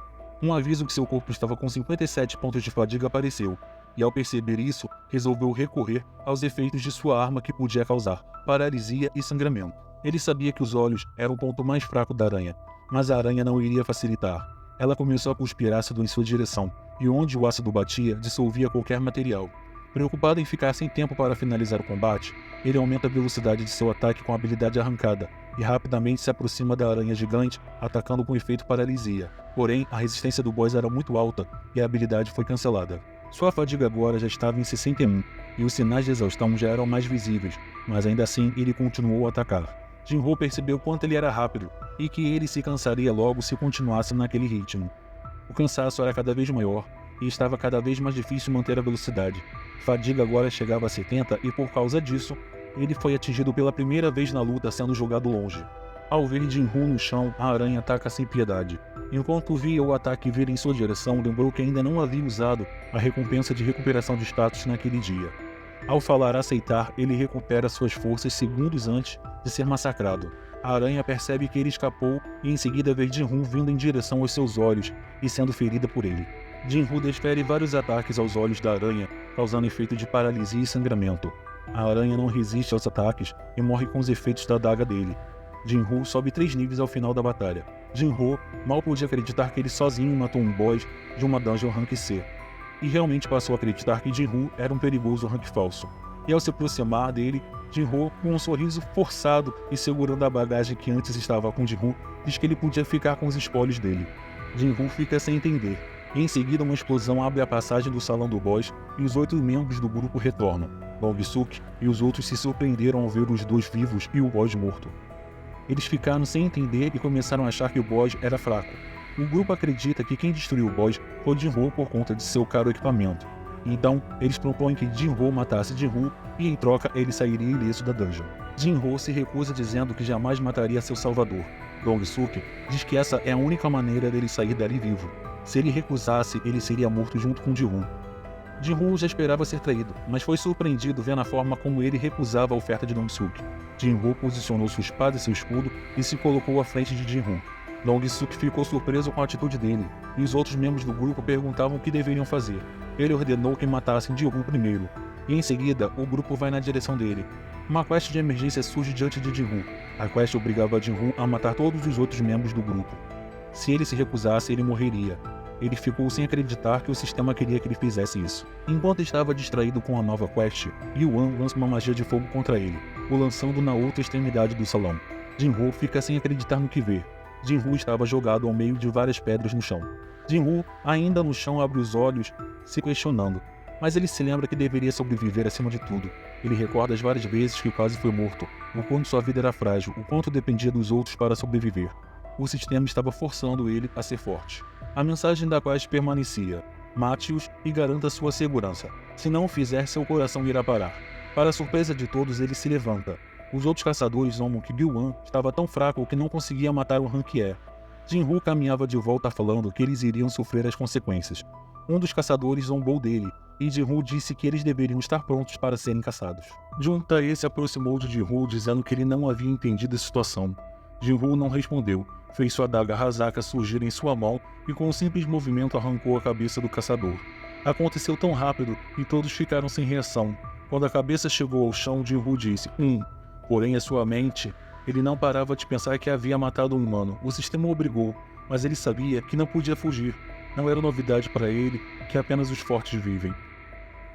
Um aviso que seu corpo estava com 57 pontos de fadiga apareceu, e ao perceber isso, resolveu recorrer aos efeitos de sua arma que podia causar paralisia e sangramento. Ele sabia que os olhos eram o ponto mais fraco da aranha, mas a aranha não iria facilitar. Ela começou a cuspir ácido em sua direção, e onde o ácido batia, dissolvia qualquer material. Preocupado em ficar sem tempo para finalizar o combate, ele aumenta a velocidade de seu ataque com a habilidade arrancada, e rapidamente se aproxima da aranha gigante, atacando com efeito paralisia. Porém, a resistência do boss era muito alta, e a habilidade foi cancelada. Sua fadiga agora já estava em 61, e os sinais de exaustão já eram mais visíveis, mas ainda assim ele continuou a atacar. Jinru percebeu quanto ele era rápido, e que ele se cansaria logo se continuasse naquele ritmo. O cansaço era cada vez maior, e estava cada vez mais difícil manter a velocidade. Fadiga agora chegava a 70 e por causa disso, ele foi atingido pela primeira vez na luta sendo jogado longe. Ao ver Jinru no chão, a aranha ataca sem piedade. Enquanto via o ataque vir em sua direção, lembrou que ainda não havia usado a recompensa de recuperação de status naquele dia. Ao falar aceitar, ele recupera suas forças segundos antes de ser massacrado. A aranha percebe que ele escapou e em seguida vê Jinru vindo em direção aos seus olhos e sendo ferida por ele. Jinru desfere vários ataques aos olhos da aranha, causando efeito de paralisia e sangramento. A aranha não resiste aos ataques e morre com os efeitos da adaga dele. Jinru sobe 3 níveis ao final da batalha. Jinru mal podia acreditar que ele sozinho matou um boss de uma dungeon rank C. E realmente passou a acreditar que Jinru era um perigoso rank falso. E ao se aproximar dele, Jinru, com um sorriso forçado e segurando a bagagem que antes estava com Jinru, diz que ele podia ficar com os espólios dele. Jinru fica sem entender. E em seguida uma explosão abre a passagem do salão do boss e os 8 membros do grupo retornam. Longsuke e os outros se surpreenderam ao ver os 2 vivos e o boss morto. Eles ficaram sem entender e começaram a achar que o boss era fraco. O grupo acredita que quem destruiu o boss foi Jinru por conta de seu caro equipamento. Então, eles propõem que Jinru matasse Jinru e em troca ele sairia ileso da dungeon. Jinru se recusa dizendo que jamais mataria seu salvador. Longsuke diz que essa é a única maneira dele sair dali vivo. Se ele recusasse, ele seria morto junto com Jinru. Jinru já esperava ser traído, mas foi surpreendido vendo a forma como ele recusava a oferta de Longsuke. Jinru posicionou sua espada e seu escudo e se colocou à frente de Jinru. Longsuke ficou surpreso com a atitude dele, e os outros membros do grupo perguntavam o que deveriam fazer. Ele ordenou que matassem Jinru primeiro, e em seguida o grupo vai na direção dele. Uma quest de emergência surge diante de Jinru. A quest obrigava Jinru a matar todos os outros membros do grupo. Se ele se recusasse, ele morreria. Ele ficou sem acreditar que o sistema queria que ele fizesse isso. Enquanto estava distraído com a nova quest, Yuan lança uma magia de fogo contra ele, o lançando na outra extremidade do salão. Jinru fica sem acreditar no que vê. Jinru estava jogado ao meio de várias pedras no chão. Jinru, ainda no chão, abre os olhos, se questionando, mas ele se lembra que deveria sobreviver acima de tudo. Ele recorda as várias vezes que quase foi morto, o quanto sua vida era frágil, o quanto dependia dos outros para sobreviver. O sistema estava forçando ele a ser forte. A mensagem da quest permanecia: mate-os e garanta sua segurança. Se não o fizer, seu coração irá parar. Para a surpresa de todos, ele se levanta. Os outros caçadores zombam que Guan estava tão fraco que não conseguia matar o rank E. Jinru caminhava de volta falando que eles iriam sofrer as consequências. Um dos caçadores zombou dele, e Jinru disse que eles deveriam estar prontos para serem caçados. Juntae se aproximou de Jinru dizendo que ele não havia entendido a situação. Jinru não respondeu, fez sua adaga Hazaka surgir em sua mão e com um simples movimento arrancou a cabeça do caçador. Aconteceu tão rápido e todos ficaram sem reação. Quando a cabeça chegou ao chão, Jinru disse, Porém, em sua mente, ele não parava de pensar que havia matado um humano. O sistema o obrigou, mas ele sabia que não podia fugir. Não era novidade para ele que apenas os fortes vivem.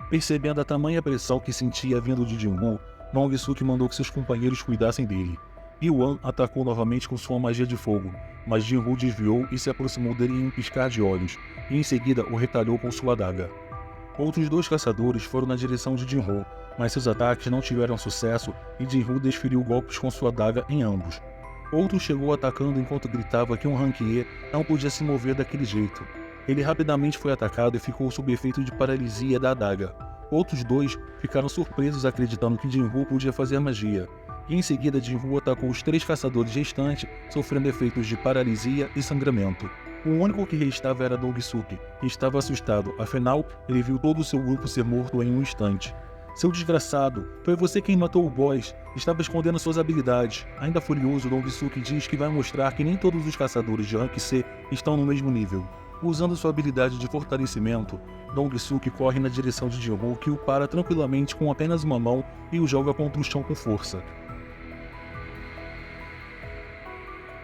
Percebendo a tamanha pressão que sentia vindo de Jinru, Longsuke mandou que seus companheiros cuidassem dele. Yuan atacou novamente com sua magia de fogo, mas Jinru desviou e se aproximou dele em um piscar de olhos, e em seguida o retalhou com sua adaga. Outros 2 caçadores foram na direção de Jinro, mas seus ataques não tiveram sucesso e Jinro desferiu golpes com sua adaga em ambos. Outro chegou atacando enquanto gritava que um Ranquier não podia se mover daquele jeito. Ele rapidamente foi atacado e ficou sob efeito de paralisia da adaga. Outros 2 ficaram surpresos acreditando que Jinro podia fazer magia. E em seguida Jinro atacou os 3 caçadores restantes, sofrendo efeitos de paralisia e sangramento. O único que restava era Dongsuke, e estava assustado, afinal ele viu todo o seu grupo ser morto em um instante. Seu desgraçado, foi você quem matou o boss, estava escondendo suas habilidades. Ainda furioso, Dongsuke diz que vai mostrar que nem todos os caçadores de Rank C estão no mesmo nível. Usando sua habilidade de fortalecimento, Dongsuke corre na direção de Jinro, que o para tranquilamente com apenas uma mão e o joga contra o chão com força.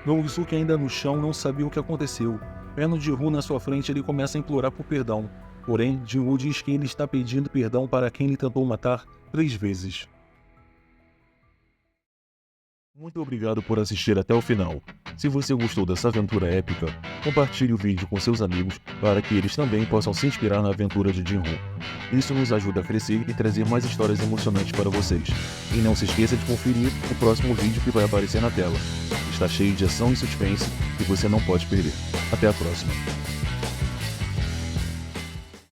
Dongsuke ainda no chão não sabia o que aconteceu. Vendo Jinro na sua frente, ele começa a implorar por perdão. Porém, Jinro diz que ele está pedindo perdão para quem ele tentou matar 3 vezes. Muito obrigado por assistir até o final. Se você gostou dessa aventura épica, compartilhe o vídeo com seus amigos para que eles também possam se inspirar na aventura de Jinro. Isso nos ajuda a crescer e trazer mais histórias emocionantes para vocês. E não se esqueça de conferir o próximo vídeo que vai aparecer na tela. Está cheio de ação e suspense que você não pode perder. Até a próxima.